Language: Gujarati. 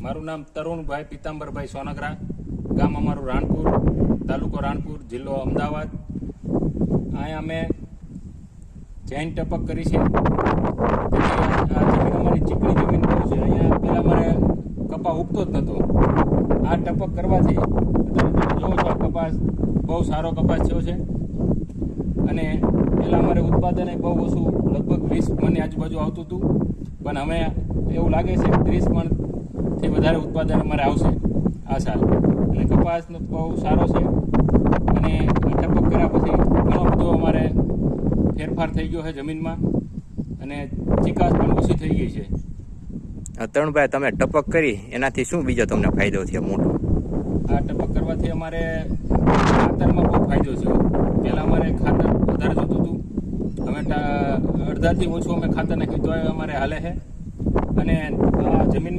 મારું નામ તરુણભાઈ પીતાંબરભાઈ સોનગરા, ગામ અમારું રાણપુર, તાલુકો રાણપુર, જિલ્લો અમદાવાદ. અહીંયા અમે જૈન ટપક કરી છે. આ જમીન અમારી ચીકણી જમીન બહુ છે. અહીંયા પહેલાં મારે કપા ઉગતો જ નહોતો. આ ટપક કરવાથી અત્યારે તમે જોવો છો, આ કપાસ બહુ સારો કપાસ થયો છે. અને પહેલાં અમારે ઉત્પાદન બહુ ઓછું, લગભગ 20 મણની આજુબાજુ આવતું હતું, પણ હવે એવું લાગે છે કે 30 મણથી વધારે ઉત્પાદન અમારે આવશે આ સાલ. અને કપાસ બહુ સારો છે. અને ટપક કર્યા પછી ઘણો બધો અમારે ફેરફાર થઈ ગયો છે જમીનમાં, અને ચિકાસ પણ ઓછી થઈ ગઈ છે. તરુણભાઈ, તમે ટપક કરી એનાથી શું બીજો તમને ફાયદો થયો મોટો? આ ટપક કરવાથી અમારે ખાતરમાં બહુ ફાયદો છે. પહેલાં અમારે ખાતર વધારે જોતું હતું, હવે અડધાથી ઓછું અમે ખાતર નાખ્યું તો અમારે હાલે છે. અને આ જમીન